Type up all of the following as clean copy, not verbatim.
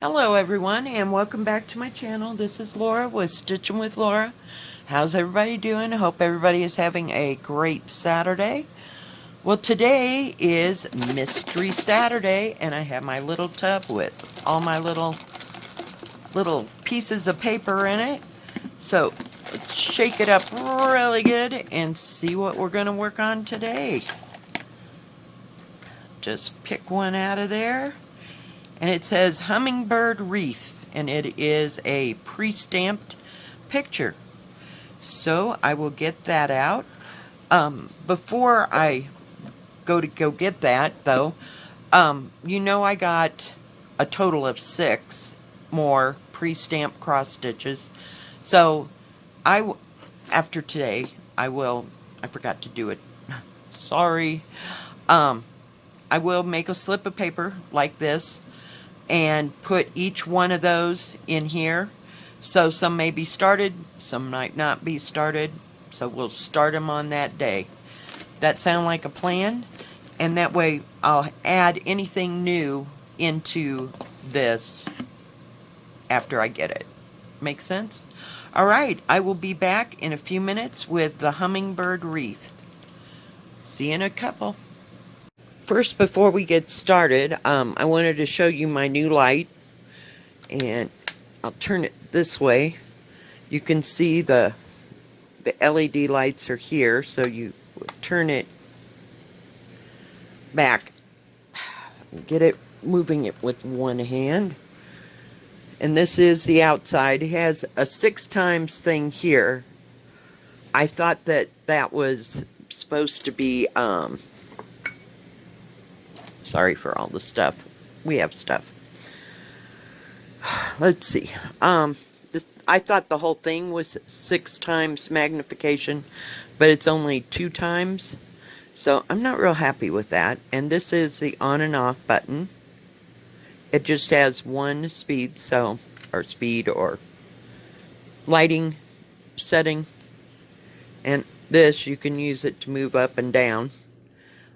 Hello everyone and welcome back to my channel. This is Laura with Stitching with Laura. How's everybody doing? I hope everybody is having a great Saturday. Well, today is Mystery Saturday and I have my little tub with all my little pieces of paper in it. So let's shake it up really good and see what we're going to work on today. Just pick one out of there. And it says Hummingbird Wreath, and it is a pre-stamped picture. So I will get that out. Before I go get that, though, I got a total of 6 more pre-stamped cross stitches. So after today, I forgot to do it. Sorry. I will make a slip of paper like this and put each one of those in here. So some may be started, some might not be started. So we'll start them on that day. That sound like a plan? And that way I'll add anything new into this after I get it. Make sense? Alright, I will be back in a few minutes with the Hummingbird Wreath. See you in a couple. First, before we get started, I wanted to show you my new light, and I'll turn it this way. You can see the LED lights are here, so you turn it back, get it moving it with one hand. And this is the outside. It has a 6 times thing here. I thought that was supposed to be, sorry for all the stuff. We have stuff. Let's see. I thought the whole thing was 6 times magnification, but it's only 2 times. So I'm not real happy with that. And this is the on and off button. It just has one speed, or lighting setting. And this, you can use it to move up and down.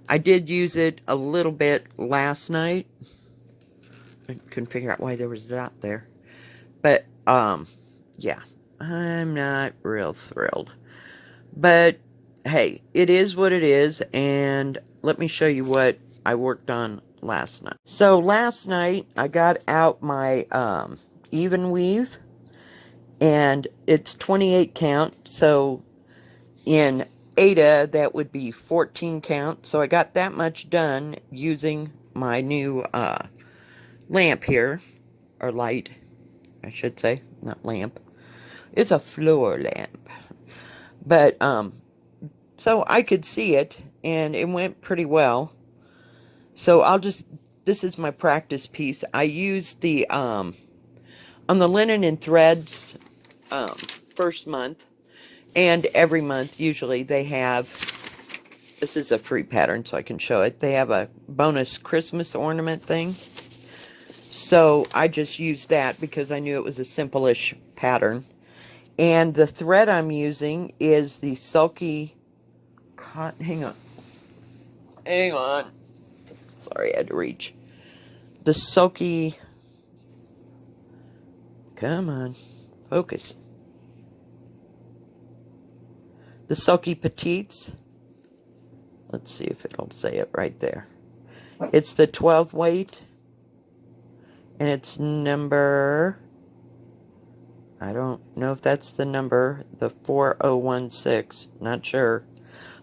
I did use it a little bit last night. I couldn't figure out why there was a dot there. But, yeah. I'm not real thrilled. But, hey, it is what it is. And let me show you what I worked on last night. So, last night, I got out my, even weave. And it's 28 count. So, in Ada, that would be 14 count. So I got that much done using my new lamp here, or light, I should say, not lamp. It's a floor lamp. But so I could see it, and it went pretty well. So this is my practice piece. I used the on the linen and threads first month. And every month, usually, they have, this is a free pattern, so I can show it. They have a bonus Christmas ornament thing. So I just used that because I knew it was a simple-ish pattern. And the thread I'm using is the Sulky Cotton. Hang on. Hang on. Sorry, I had to reach. The Sulky. Come on. Focus. The Sulky Petites. Let's see if it'll say it right there. It's the 12 weight. And it's number, I don't know if that's the number, the 4016. Not sure.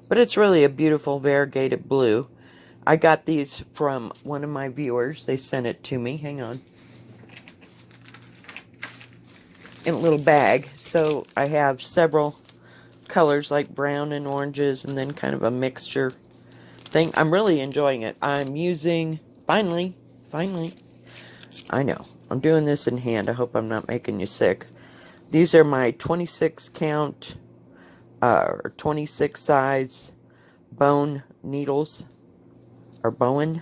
But it's really a beautiful variegated blue. I got these from one of my viewers. They sent it to me. Hang on. In a little bag. So I have several colors like brown and oranges, and then kind of a mixture thing. I'm really enjoying it. I'm using, finally, I know, I'm doing this in hand. I hope I'm not making you sick. These are my 26 count, or 26 size bone needles, or Bowen,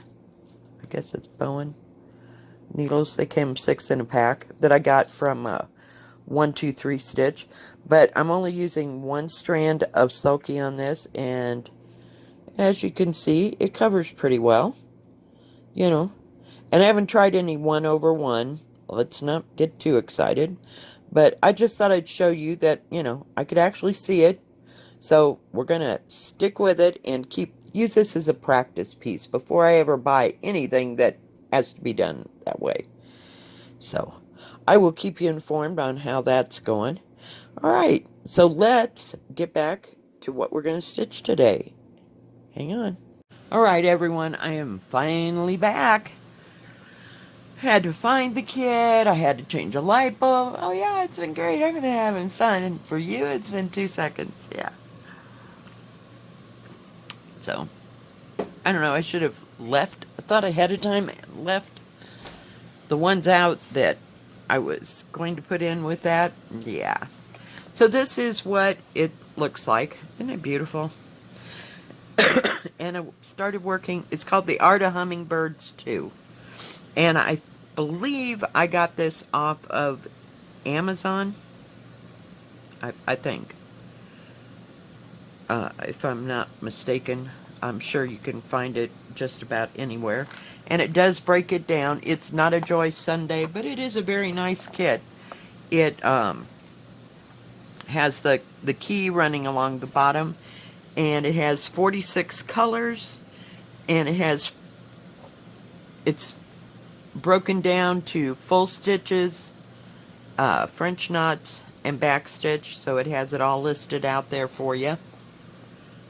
I guess it's Bowen needles. They came 6 in a pack that I got from 123 Stitch, but I'm only using 1 strand of Sulky on this, and as you can see, it covers pretty well, and I haven't tried any 1/1, let's not get too excited. But I just thought I'd show you that, I could actually see it. So we're going to stick with it and use this as a practice piece before I ever buy anything that has to be done that way. So I will keep you informed on how that's going. All right, so let's get back to what we're going to stitch today. Hang on. All right, everyone, I am finally back. Had to find the kid. I had to change a light bulb. Oh, yeah, it's been great. I've been having fun. And for you, it's been 2 seconds. Yeah. So, I don't know. I should have left. I thought ahead of time and left the ones out that I was going to put in with that. Yeah. So this is what it looks like. Isn't it beautiful? And I started working. It's called The Art of Hummingbirds 2. And I believe I got this off of Amazon. I think. If I'm not mistaken. I'm sure you can find it just about anywhere. And it does break it down. It's not a Joy Sunday, but it is a very nice kit. It has the key running along the bottom. And it has 46 colors. And it's broken down to full stitches, French knots, and back stitch, so it has it all listed out there for you.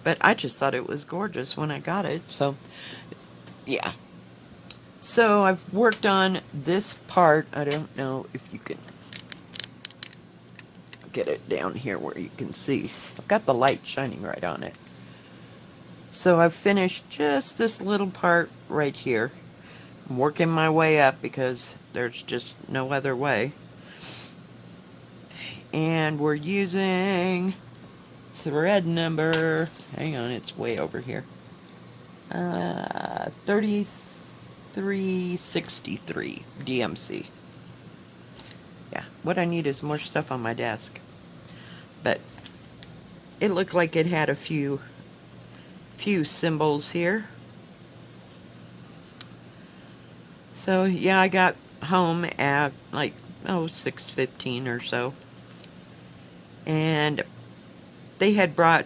But I just thought it was gorgeous when I got it, so yeah. So I've worked on this part. I don't know if you can get it down here where you can see. I've got the light shining right on it. So I've finished just this little part right here. I'm working my way up because there's just no other way. And we're using thread number, hang on, it's way over here, 3363 DMC. Yeah, what I need is more stuff on my desk. But it looked like it had a few symbols here. So yeah, I got home at like 6:15 or so, and they had brought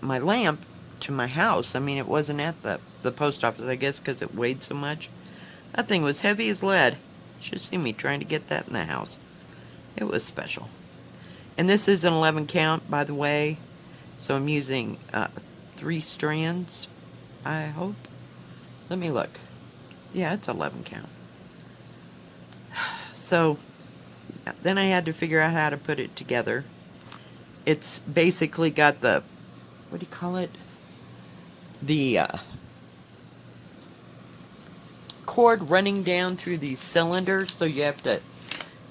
my lamp to my house. I mean, it wasn't at the post office, I guess, because it weighed so much. That thing was heavy as lead. You should see me trying to get that in the house. It was special. And this is an 11 count, by the way, so I'm using 3 strands, I hope. Let me look. Yeah, it's 11 count. So then I had to figure out how to put it together. It's basically got the, what do you call it? The cord running down through these cylinders, so you have to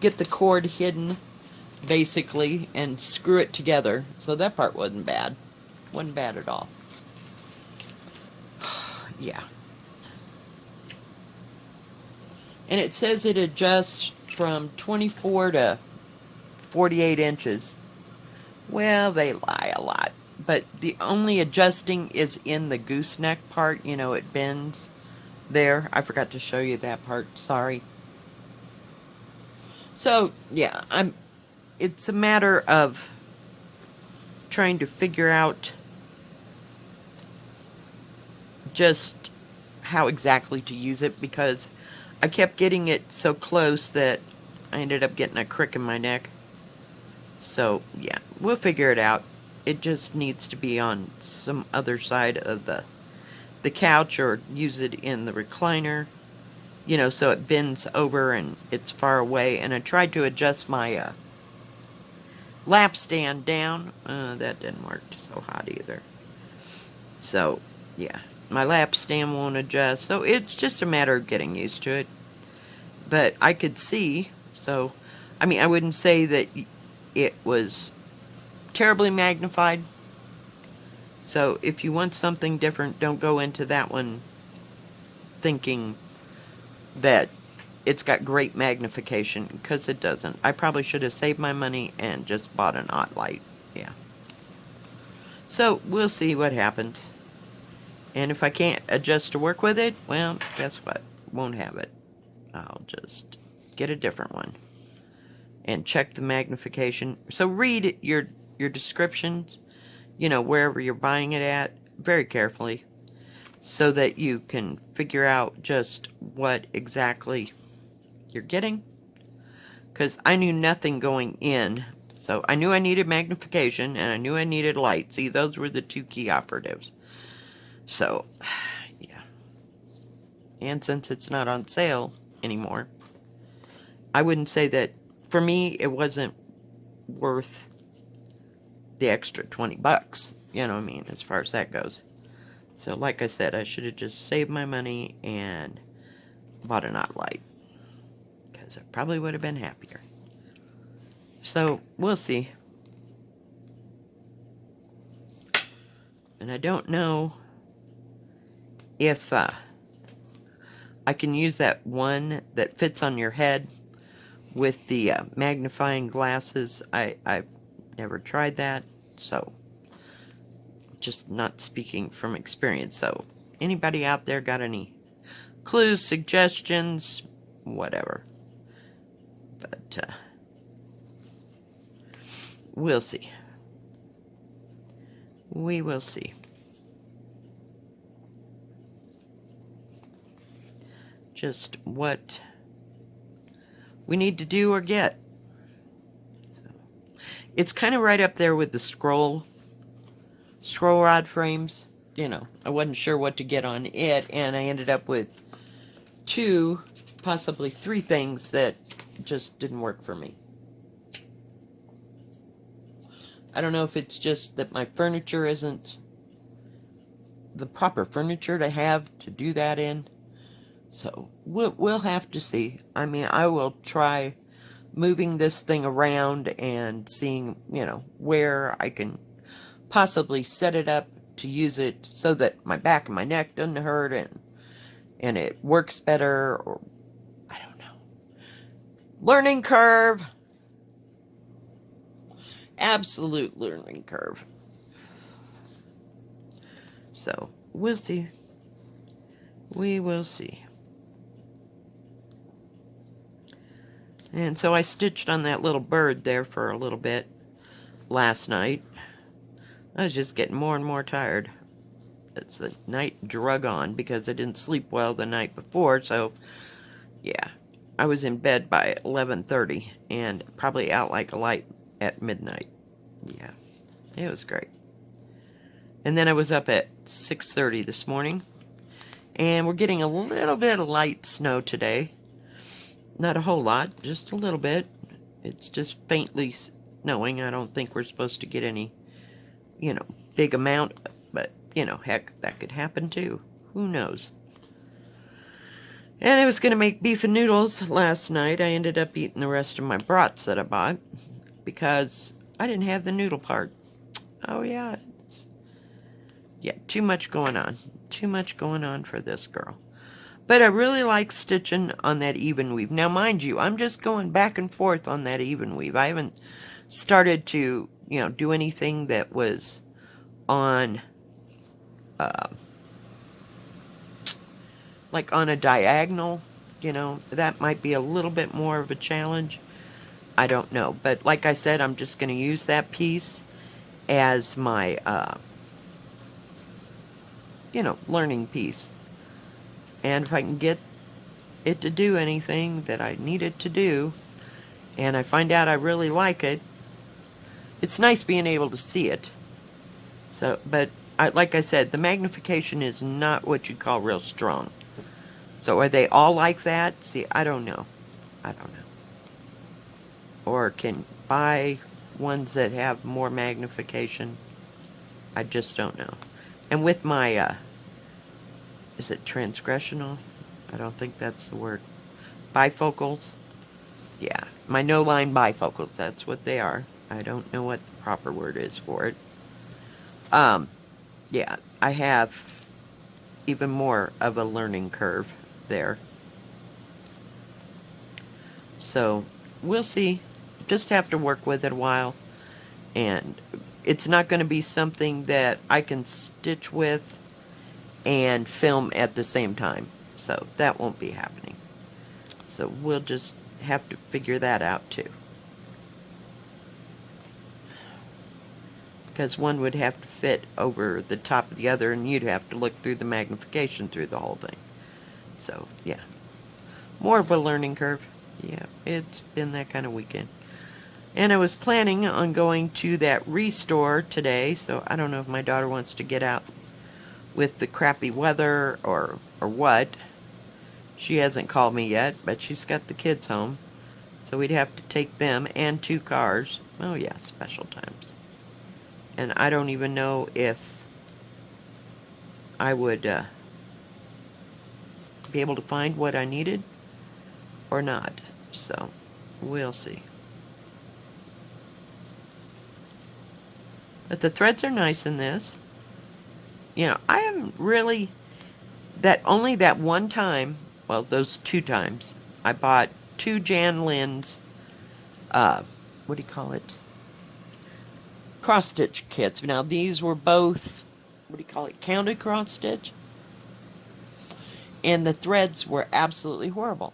get the cord hidden, basically, and screw it together. So that part wasn't bad. Wasn't bad at all. Yeah. And it says it adjusts from 24 to 48 inches. Well, they lie a lot. But the only adjusting is in the gooseneck part. You know, it bends there. I forgot to show you that part. Sorry. So, yeah, it's a matter of trying to figure out just how exactly to use it, because I kept getting it so close that I ended up getting a crick in my neck. So, yeah, we'll figure it out. It just needs to be on some other side of the couch, or use it in the recliner, you know, so it bends over and it's far away. And I tried to adjust my lap stand down. That didn't work so hot either. So, yeah, my lap stand won't adjust. So it's just a matter of getting used to it. But I could see, so, I mean, I wouldn't say that it was terribly magnified. So if you want something different, don't go into that one thinking that it's got great magnification, because it doesn't. I probably should have saved my money and just bought an OT light. Yeah. So we'll see what happens. And if I can't adjust to work with it, well, guess what? Won't have it. I'll just get a different one. And check the magnification. So read your descriptions, wherever you're buying it at, very carefully, so that you can figure out just what exactly you're getting. Because I knew nothing going in. So I knew I needed magnification, and I knew I needed light. See, those were the two key operatives. So, yeah. And since it's not on sale anymore, I wouldn't say that, for me, it wasn't worth the extra 20 bucks. You know what I mean, as far as that goes. So, like I said, I should have just saved my money and bought a not light. Because I probably would have been happier. So, we'll see. And I don't know if I can use that one that fits on your head with the magnifying glasses. I've never tried that, so just not speaking from experience. So anybody out there got any clues, suggestions, whatever. But we'll see. We will see. Just what we need to do or get. So, it's kind of right up there with the scroll rod frames. I wasn't sure what to get on it, and I ended up with 2, possibly 3 things that just didn't work for me. I don't know if it's just that my furniture isn't the proper furniture to have to do that in. So, we'll have to see. I mean, I will try moving this thing around and seeing, where I can possibly set it up to use it so that my back and my neck doesn't hurt and it works better, or I don't know. Learning curve. Absolute learning curve. So, we'll see. We will see. And so I stitched on that little bird there for a little bit last night. I was just getting more and more tired. It's the night drug on because I didn't sleep well the night before. So, yeah, I was in bed by 11:30 and probably out like a light at midnight. Yeah, it was great. And then I was up at 6:30 this morning. And we're getting a little bit of light snow today. Not a whole lot, just a little bit. It's just faintly snowing. I don't think we're supposed to get any, big amount. But, heck, that could happen too. Who knows? And I was going to make beef and noodles last night. I ended up eating the rest of my brats that I bought because I didn't have the noodle part. Oh, yeah. Too much going on. Too much going on for this girl. But I really like stitching on that even weave. Now, mind you, I'm just going back and forth on that even weave. I haven't started to, do anything that was on, like on a diagonal. That might be a little bit more of a challenge. I don't know. But like I said, I'm just going to use that piece as my, learning piece. And if I can get it to do anything that I need it to do, and I find out I really like it, it's nice being able to see it. So, but like I said, the magnification is not what you'd call real strong. So are they all like that? See, I don't know. Or can buy ones that have more magnification. I just don't know. And with my, is it transgressional? I don't think that's the word. Bifocals? Yeah, my no-line bifocals, that's what they are. I don't know what the proper word is for it. Yeah, I have even more of a learning curve there. So, we'll see. Just have to work with it a while. And it's not going to be something that I can stitch with and film at the same time. So, that won't be happening. So, we'll just have to figure that out too. Because one would have to fit over the top of the other, and you'd have to look through the magnification through the whole thing. So, yeah. More of a learning curve. Yeah, it's been that kind of weekend. And I was planning on going to that restore today, so I don't know if my daughter wants to get out with the crappy weather or what. She hasn't called me yet, but she's got the kids home. So we'd have to take them and 2 cars. Oh yeah, special times. And I don't even know if I would be able to find what I needed or not. So we'll see. But the threads are nice in this. You know, I haven't really, only that one time, well, those 2 times, I bought 2 Jan Lynn's, what do you call it? Cross stitch kits. Now these were both, what do you call it? Counted cross stitch. And the threads were absolutely horrible.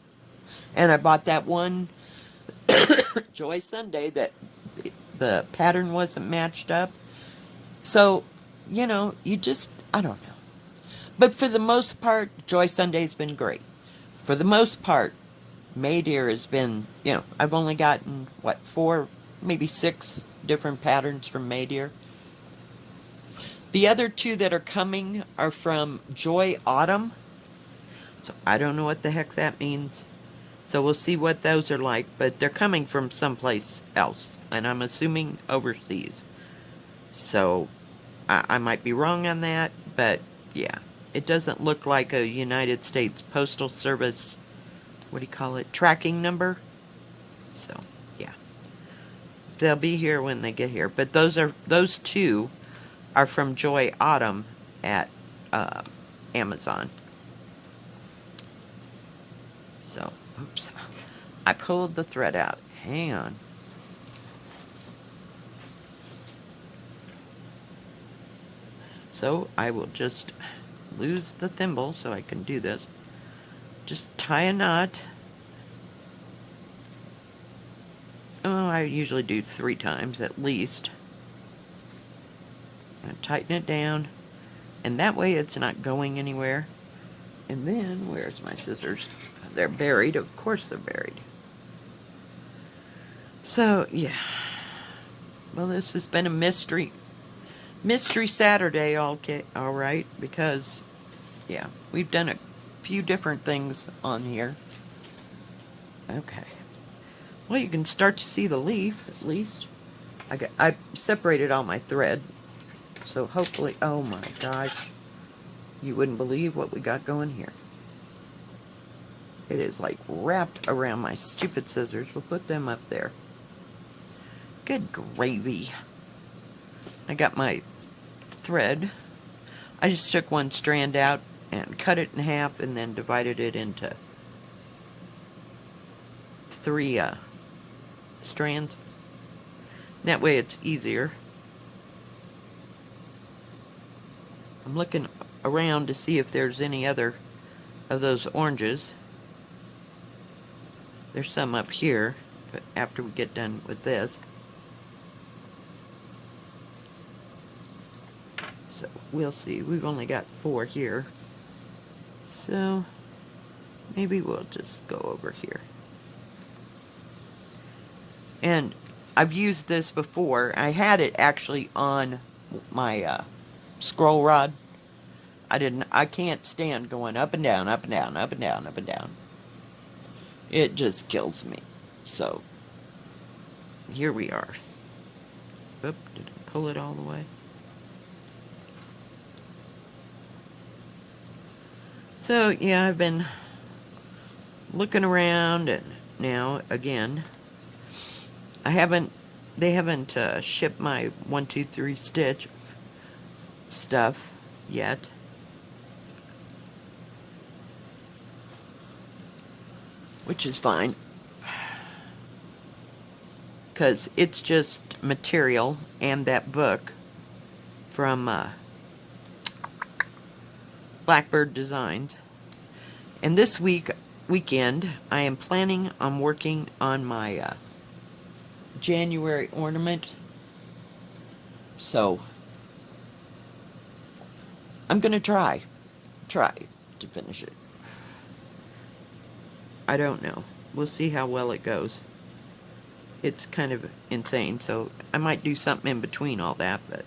And I bought that one Joy Sunday that the pattern wasn't matched up. So, you know, I don't know. But for the most part, Joy Sunday's been great. For the most part, May Deer has been, you know, I've only gotten, 4, maybe 6 different patterns from May Deer. The other 2 that are coming are from Joy Autumn. So I don't know what the heck that means. So we'll see what those are like, but they're coming from someplace else, and I'm assuming overseas. So I might be wrong on that, but yeah. It doesn't look like a United States Postal Service, what do you call it, tracking number. So, yeah. They'll be here when they get here. But those 2 are from Joy Autumn at Amazon. So, oops. I pulled the thread out. Hang on. So, I will just lose the thimble so I can do this. Just tie a knot. Oh, I usually do 3 times at least. And tighten it down. And that way it's not going anywhere. And then, where's my scissors? They're buried. Of course they're buried. So, yeah. Well, this has been a mystery Saturday, all right, because, yeah, we've done a few different things on here. Okay. Well, you can start to see the leaf, at least. I separated all my thread, so hopefully, oh my gosh, you wouldn't believe what we got going here. It is like wrapped around my stupid scissors. We'll put them up there. Good gravy. I got my thread. I just took one strand out and cut it in half and then divided it into 3 strands. That way it's easier. I'm looking around to see if there's any other of those oranges. There's some up here, but after we get done with this. So we'll see. We've only got 4 here. So maybe we'll just go over here. And I've used this before. I had it actually on my scroll rod. I can't stand going up and down, up and down, up and down, up and down. It just kills me. So, here we are. Oop, did I pull it all the way? So, yeah, I've been looking around, and now, again, they haven't shipped my 1, 2, 3 stitch stuff yet. Which is fine. Because it's just material and that book from Blackbird Designs. And this week, weekend, I am planning on working on my January ornament. So, I'm going to try to finish it. I don't know. We'll see how well it goes. It's kind of insane, so I might do something in between all that, but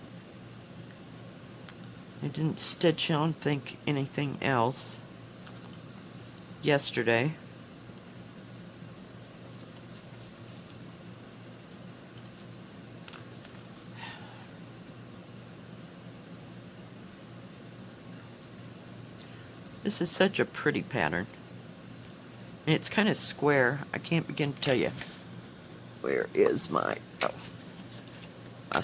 I didn't stitch, I don't think, anything else yesterday. This is such a pretty pattern. And it's kind of square. I can't begin to tell you. Where is my... Oh. I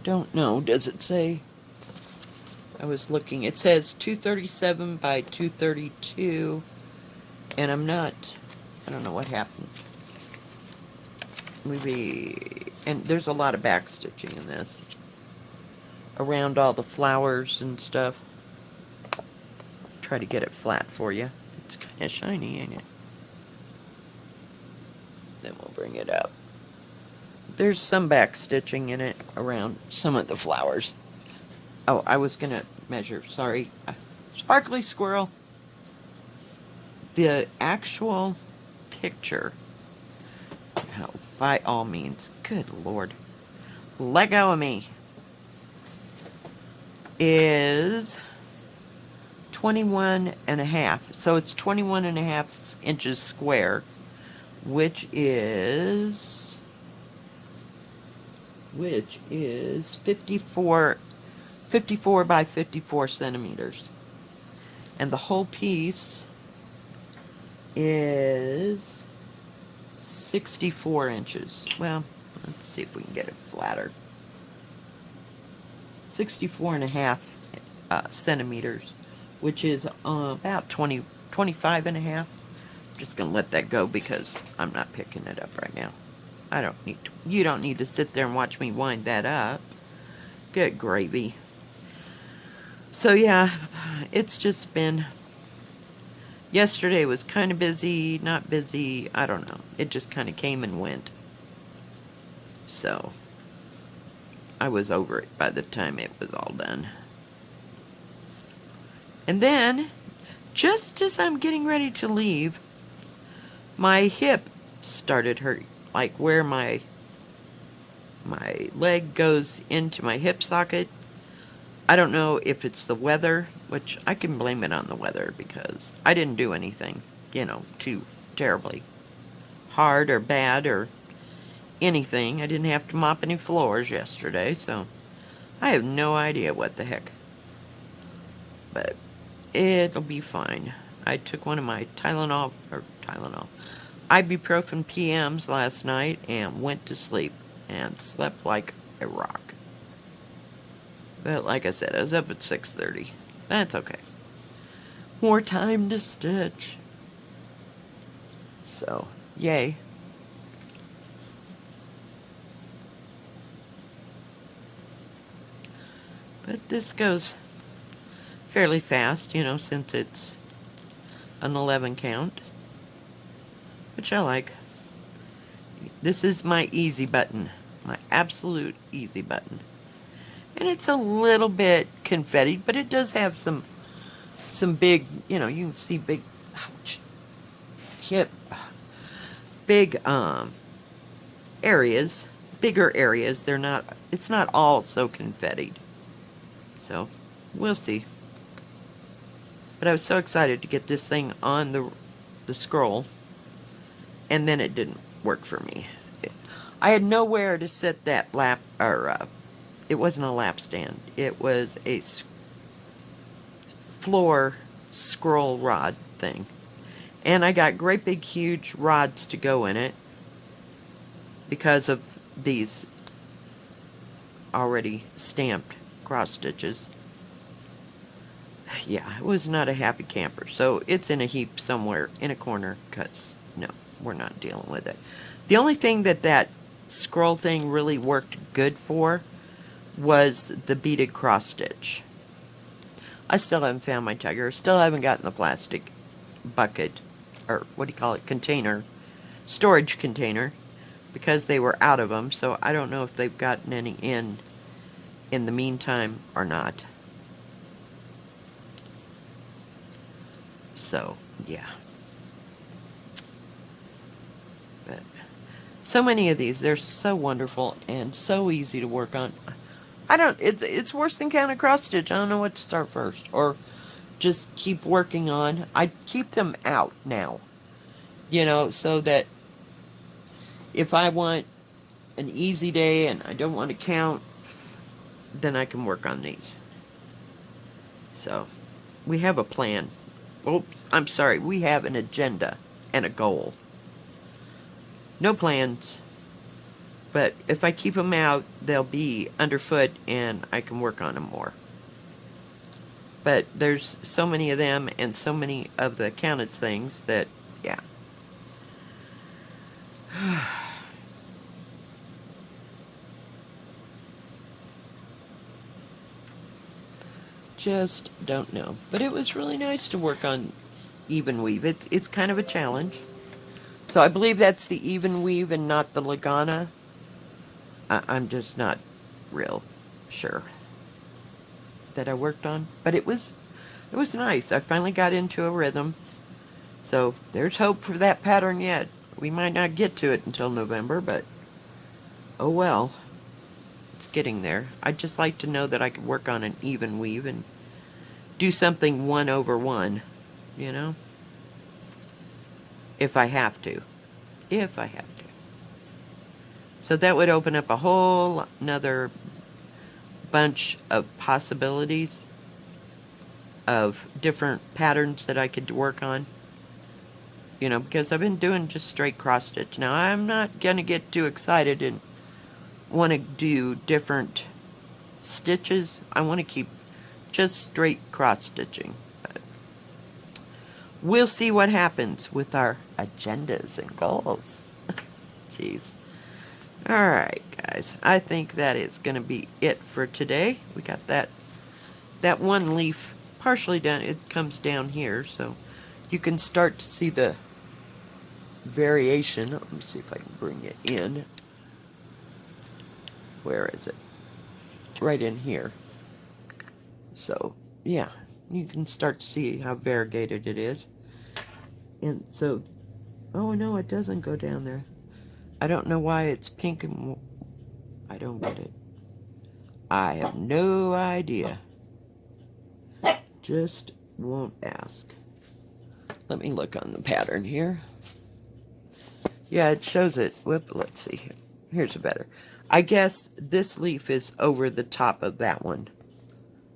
don't know. Does it say? I was looking. It says 237 by 232. And I'm not... I don't know what happened. Maybe... And there's a lot of back stitching in this. Around all the flowers and stuff. Try to get it flat for you. It's kind of shiny, ain't it? Then we'll bring it up. There's some back stitching in it around some of the flowers. Oh, I was gonna measure, sorry. Sparkly squirrel. The actual picture, oh, by all means, good Lord, let go of me, is 21.5. So it's 21.5 inches square, which is 54 by 54 centimeters. And the whole piece is 64 inches. Well, let's see if we can get it flatter. 64.5 centimeters, which is about 25.5. I'm just gonna let that go because I'm not picking it up right now. I don't need to. You don't need to sit there and watch me wind that up. Good gravy. So yeah, it's just been... Yesterday was kind of busy, not busy, I don't know. It just kind of came and went. So, I was over it by the time it was all done. And then, just as I'm getting ready to leave, my hip started hurting. Like where my leg goes into my hip socket. I don't know if it's the weather, which I can blame it on the weather because I didn't do anything, you know, too terribly hard or bad or anything. I didn't have to mop any floors yesterday, so I have no idea what the heck. But it'll be fine. I took one of my ibuprofen PMs last night and went to sleep and slept like a rock. But like I said, I was up at 6:30. That's okay. More time to stitch. So, yay. But this goes fairly fast, you know, since it's an 11 count. Which I like. This is my easy button. My absolute easy button. And it's a little bit confetti, but it does have some big, you know, you can see big, ouch, hip, big areas, bigger areas. They're not, it's not all so confettied. So, we'll see. But I was so excited to get this thing on the scroll, and then it didn't work for me. I had nowhere to set that lap, or it wasn't a lap stand. It was a floor scroll rod thing. And I got great big huge rods to go in it because of these already stamped cross stitches. Yeah, it was not a happy camper. So it's in a heap somewhere in a corner because, no, we're not dealing with it. The only thing that scroll thing really worked good for was the beaded cross stitch. I still haven't found my tiger. Still haven't gotten the plastic bucket or what do you call it, container, storage container, because they were out of them. So I don't know if they've gotten any in the meantime or not. So, yeah. But so many of these, they're so wonderful and so easy to work on. It's worse than counter cross stitch. I don't know what to start first, or just keep working on. I keep them out now, so that if I want an easy day and I don't want to count, then I can work on these. So we have a plan. Oh, I'm sorry, we have an agenda and a goal. No plans, but if I keep them out, they'll be underfoot and I can work on them more. But there's so many of them and so many of the counted things that, yeah. Just don't know. But it was really nice to work on even weave. It's kind of a challenge. So I believe that's the even weave and not the Lagana. I'm just not real sure that I worked on. But it was nice. I finally got into a rhythm. So there's hope for that pattern yet. We might not get to it until November, but oh well. It's getting there. I'd just like to know that I could work on an even weave and do something 1/1, if I have to. If I have to. So that would open up a whole another bunch of possibilities of different patterns that I could work on. Because I've been doing just straight cross stitch. Now, I'm not going to get too excited and want to do different stitches. I want to keep just straight cross stitching. But we'll see what happens with our agendas and goals. Jeez. Alright, guys. I think that is going to be it for today. We got that one leaf partially done. It comes down here, so you can start to see the variation. Let me see if I can bring it in. Where is it? Right in here. So, yeah, you can start to see how variegated it is. And so, oh no, it doesn't go down there. I don't know why it's pink and I don't get it. I have no idea. Just won't ask. Let me look on the pattern here. Yeah, it shows it. Whoop, let's see. Here's a better. I guess this leaf is over the top of that one.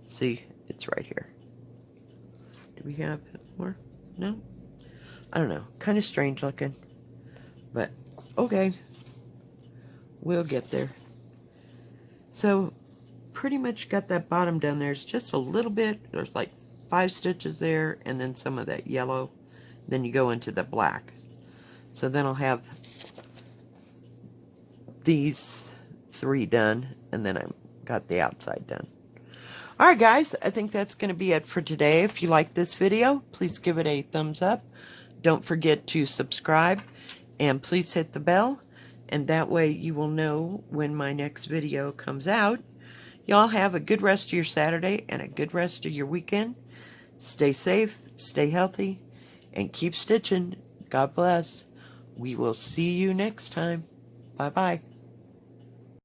See, it's right here. Do we have more? No? I don't know. Kind of strange looking. But, okay. We'll get there. So, pretty much got that bottom done. There's just a little bit. There's like 5 stitches there, and then some of that yellow. Then you go into the black. So then I'll have these 3 done, and then I've got the outside done. Alright guys, I think that's going to be it for today. If you like this video, please give it a thumbs up. Don't forget to subscribe, and please hit the bell, and that way you will know when my next video comes out. Y'all have a good rest of your Saturday and a good rest of your weekend. Stay safe, stay healthy, and keep stitching. God bless. We will see you next time. Bye-bye.